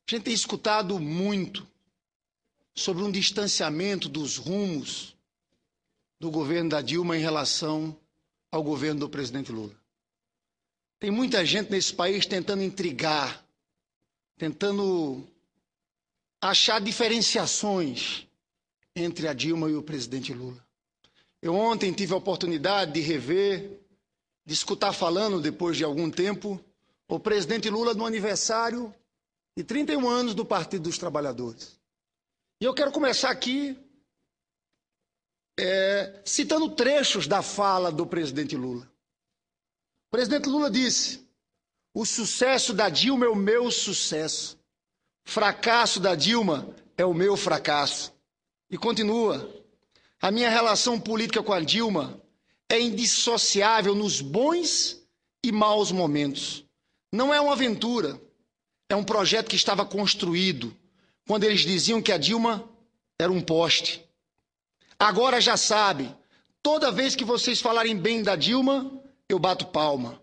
A gente tem escutado muito sobre um distanciamento dos rumos do governo da Dilma em relação ao governo do presidente Lula. Tem muita gente nesse país tentando intrigar, tentando achar diferenciações entre a Dilma e o presidente Lula. Eu ontem tive a oportunidade de rever, de escutar falando, depois de algum tempo, o presidente Lula no aniversário de 31 anos do Partido dos Trabalhadores. E eu quero começar aqui citando trechos da fala do presidente Lula. O presidente Lula disse: o sucesso da Dilma é o meu sucesso, o fracasso da Dilma é o meu fracasso. E continua: a minha relação política com a Dilma é indissociável nos bons e maus momentos. Não é uma aventura, é um projeto que estava construído quando eles diziam que a Dilma era um poste. Agora já sabe, toda vez que vocês falarem bem da Dilma, eu bato palma.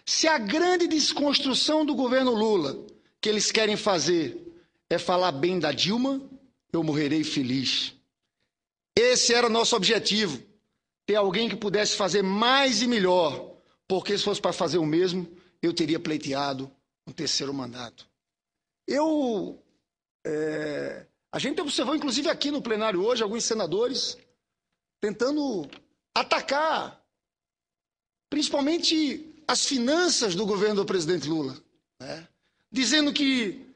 Se a grande desconstrução do governo Lula que eles querem fazer é falar bem da Dilma, eu morrerei feliz. Esse era o nosso objetivo, ter alguém que pudesse fazer mais e melhor, porque se fosse para fazer o mesmo, eu teria pleiteado um terceiro mandato. A gente observou, inclusive aqui no plenário hoje, alguns senadores tentando atacar, principalmente as finanças do governo do presidente Lula, né? Dizendo que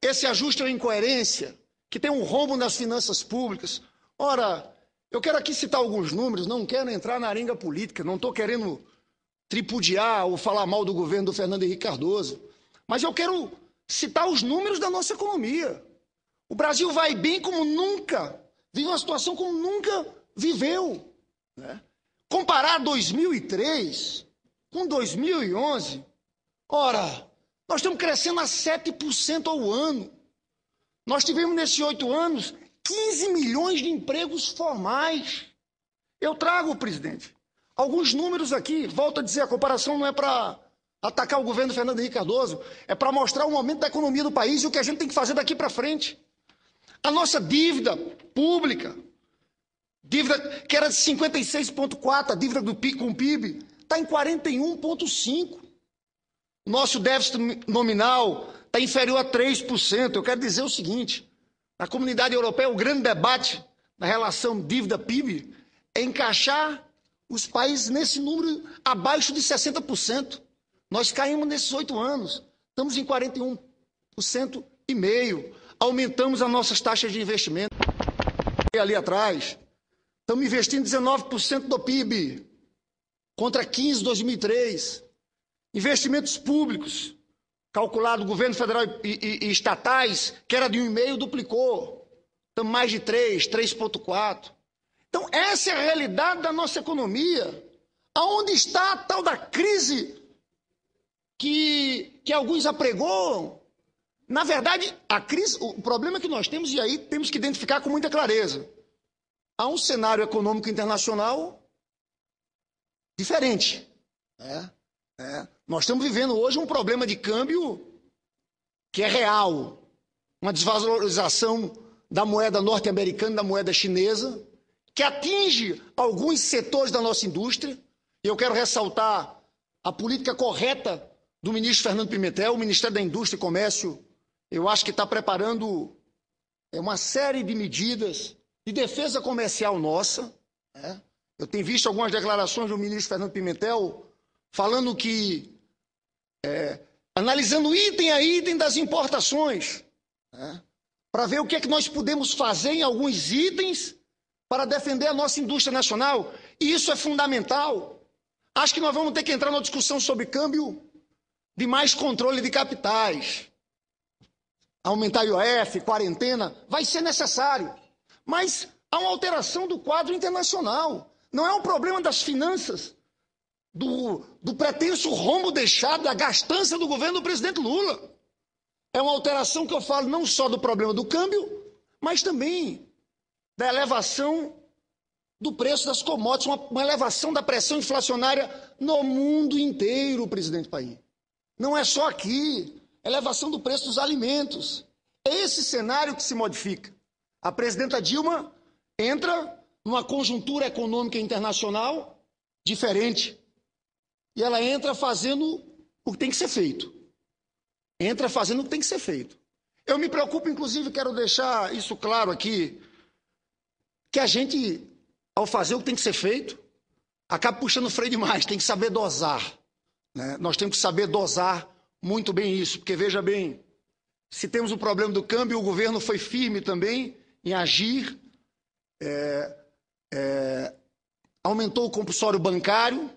esse ajuste é uma incoerência, que tem um rombo nas finanças públicas. Ora, eu quero aqui citar alguns números, não quero entrar na arenga política, não estou querendo tripudiar ou falar mal do governo do Fernando Henrique Cardoso, mas eu quero citar os números da nossa economia. O Brasil vai bem como nunca, vive uma situação como nunca viveu, né? Comparar 2003 com 2011, ora, nós estamos crescendo a 7% ao ano. Nós tivemos nesses 8 anos 15 milhões de empregos formais. Eu trago, presidente, alguns números aqui. Volto a dizer, a comparação não é para atacar o governo do Fernando Henrique Cardoso, é para mostrar o momento da economia do país e o que a gente tem que fazer daqui para frente. A nossa dívida pública, dívida que era de 56,4%, a dívida com o PIB, está em 41,5%. Nosso déficit nominal está inferior a 3%. Eu quero dizer o seguinte: na comunidade europeia, o grande debate na relação dívida-PIB é encaixar os países nesse número abaixo de 60%. Nós caímos nesses 8 anos, estamos em 41,5%. Aumentamos as nossas taxas de investimento. Ali atrás, estamos investindo 19% do PIB, contra 15% em 2003. Investimentos públicos, calculado governo federal e estatais, que era de 1,5%, duplicou. Estamos mais de 3,4%. Então, essa é a realidade da nossa economia. Aonde está a tal da crise que alguns apregoam? Na verdade, a crise, o problema que nós temos, e aí temos que identificar com muita clareza, há um cenário econômico internacional diferente. Nós estamos vivendo hoje um problema de câmbio que é real, uma desvalorização da moeda norte-americana e da moeda chinesa, que atinge alguns setores da nossa indústria. E eu quero ressaltar a política correta do ministro Fernando Pimentel. O Ministério da Indústria e Comércio, eu acho que está preparando uma série de medidas de defesa comercial nossa. Eu tenho visto algumas declarações do ministro Fernando Pimentel falando que, analisando item a item das importações, para ver o que é que nós podemos fazer em alguns itens para defender a nossa indústria nacional. E isso é fundamental. Acho que nós vamos ter que entrar numa discussão sobre câmbio de mais controle de capitais. Aumentar IOF, quarentena, vai ser necessário. Mas há uma alteração do quadro internacional. Não é um problema das finanças, do pretenso rombo deixado, da gastança do governo do presidente Lula. É uma alteração que eu falo não só do problema do câmbio, mas também da elevação do preço das commodities, uma elevação da pressão inflacionária no mundo inteiro, presidente Paim. Não é só aqui, elevação do preço dos alimentos. É esse cenário que se modifica. A presidenta Dilma entra numa conjuntura econômica internacional diferente. E ela entra fazendo o que tem que ser feito. Entra fazendo o que tem que ser feito. Eu me preocupo, inclusive, quero deixar isso claro aqui, que a gente, ao fazer o que tem que ser feito, acaba puxando o freio demais, tem que saber dosar. Né? Nós temos que saber dosar muito bem isso, porque veja bem, se temos o problema do câmbio, o governo foi firme também em agir, aumentou o compulsório bancário,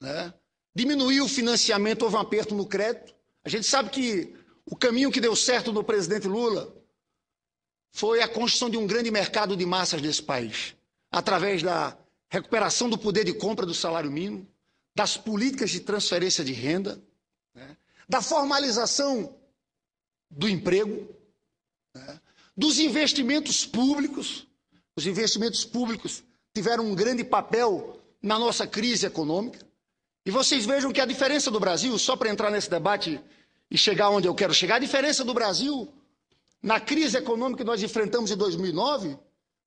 né? Diminuiu o financiamento, houve um aperto no crédito. A gente sabe que o caminho que deu certo no presidente Lula foi a construção de um grande mercado de massas desse país, através da recuperação do poder de compra do salário mínimo, das políticas de transferência de renda, né? Da formalização do emprego, né? Dos investimentos públicos. Os investimentos públicos tiveram um grande papel na nossa crise econômica. E vocês vejam que a diferença do Brasil, só para entrar nesse debate e chegar onde eu quero chegar, a diferença do Brasil na crise econômica que nós enfrentamos em 2009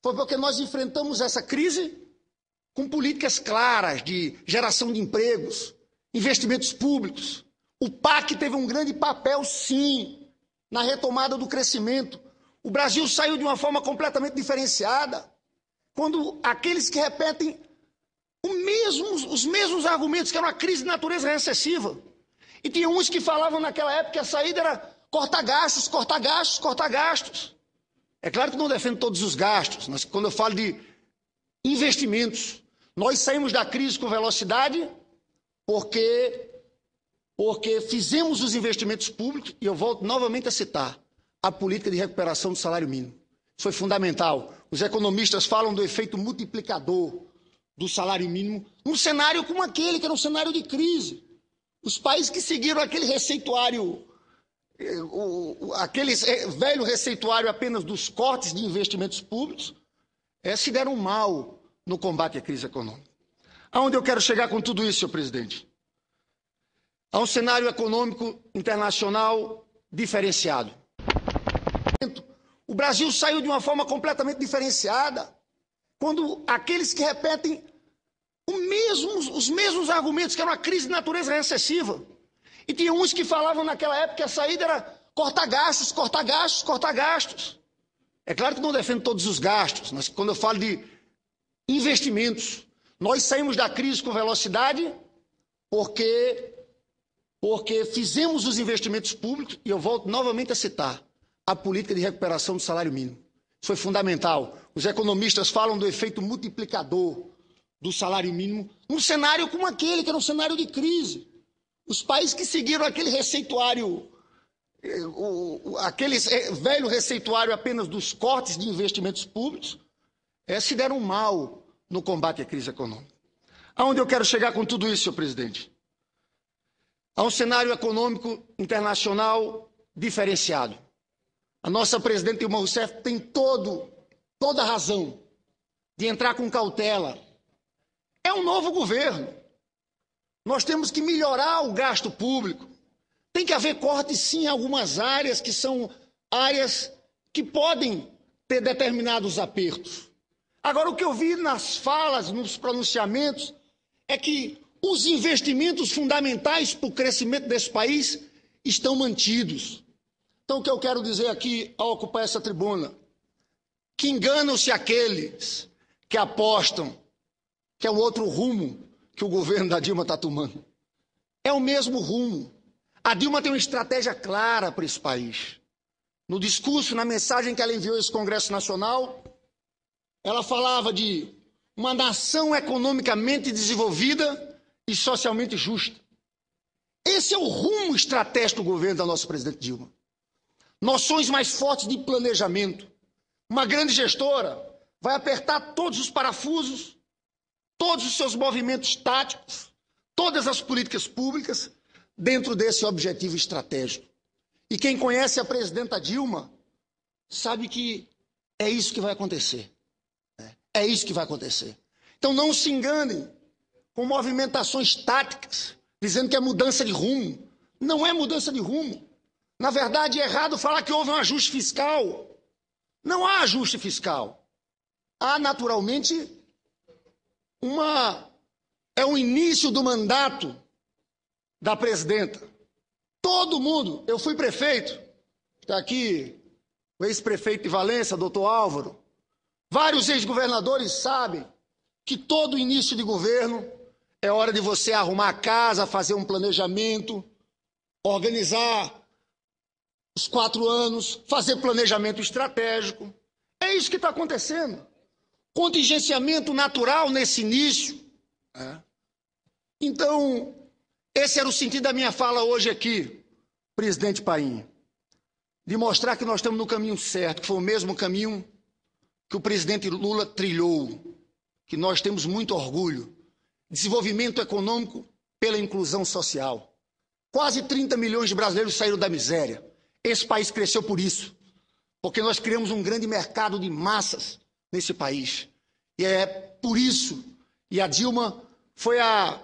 foi porque nós enfrentamos essa crise com políticas claras de geração de empregos, investimentos públicos. O PAC teve um grande papel, sim, na retomada do crescimento. O Brasil saiu de uma forma completamente diferenciada, quando aqueles que repetem os mesmos argumentos, que era uma crise de natureza recessiva. E tinha uns que falavam naquela época que a saída era cortar gastos, cortar gastos, cortar gastos. É claro que não defendo todos os gastos, mas quando eu falo de investimentos, nós saímos da crise com velocidade porque fizemos os investimentos públicos, e eu volto novamente a citar a política de recuperação do salário mínimo. Foi fundamental. Os economistas falam do efeito multiplicador do salário mínimo, num cenário como aquele, que era um cenário de crise. Os países que seguiram aquele receituário, aquele velho receituário apenas dos cortes de investimentos públicos, se deram mal no combate à crise econômica. Aonde eu quero chegar com tudo isso, senhor presidente? Há um cenário econômico internacional diferenciado. O Brasil saiu de uma forma completamente diferenciada, quando aqueles que repetem os mesmos argumentos, que era uma crise de natureza recessiva. E tinha uns que falavam naquela época que a saída era cortar gastos, cortar gastos, cortar gastos. É claro que não defendo todos os gastos, mas quando eu falo de investimentos, nós saímos da crise com velocidade porque fizemos os investimentos públicos, e eu volto novamente a citar a política de recuperação do salário mínimo. Foi fundamental. Os economistas falam do efeito multiplicador do salário mínimo, num cenário como aquele, que era um cenário de crise. Os países que seguiram aquele receituário, aquele velho receituário apenas dos cortes de investimentos públicos, se deram mal no combate à crise econômica. Aonde eu quero chegar com tudo isso, senhor presidente? Há um cenário econômico internacional diferenciado. A nossa presidenta Dilma Rousseff tem toda a razão de entrar com cautela. É um novo governo. Nós temos que melhorar o gasto público. Tem que haver cortes, sim, em algumas áreas que são áreas que podem ter determinados apertos. Agora, o que eu vi nas falas, nos pronunciamentos, é que os investimentos fundamentais para o crescimento desse país estão mantidos. Então, o que eu quero dizer aqui, ao ocupar essa tribuna, que enganam-se aqueles que apostam que é o outro rumo que o governo da Dilma está tomando. É o mesmo rumo. A Dilma tem uma estratégia clara para esse país. No discurso, na mensagem que ela enviou a esse Congresso Nacional, ela falava de uma nação economicamente desenvolvida e socialmente justa. Esse é o rumo estratégico do governo da nossa presidente Dilma. Noções mais fortes de planejamento. Uma grande gestora vai apertar todos os parafusos, todos os seus movimentos táticos, todas as políticas públicas dentro desse objetivo estratégico. E quem conhece a presidenta Dilma sabe que é isso que vai acontecer. É isso que vai acontecer. Então não se enganem com movimentações táticas, dizendo que é mudança de rumo. Não é mudança de rumo. Na verdade, é errado falar que houve um ajuste fiscal. Não há ajuste fiscal. Há, naturalmente, é o início do mandato da presidenta. Todo mundo, eu fui prefeito, está aqui o ex-prefeito de Valença, doutor Álvaro, vários ex-governadores sabem que todo início de governo é hora de você arrumar a casa, fazer um planejamento, organizar os 4 anos, fazer planejamento estratégico. É isso que está acontecendo. Contingenciamento natural nesse início. Então, esse era o sentido da minha fala hoje aqui, presidente Paim, de mostrar que nós estamos no caminho certo, que foi o mesmo caminho que o presidente Lula trilhou, que nós temos muito orgulho. Desenvolvimento econômico pela inclusão social. Quase 30 milhões de brasileiros saíram da miséria. Esse país cresceu por isso, porque nós criamos um grande mercado de massas nesse país. E é por isso, e a Dilma foi a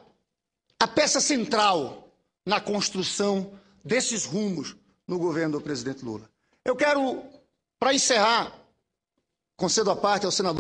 peça central na construção desses rumos no governo do presidente Lula. Eu quero, para encerrar, concedo a parte ao senador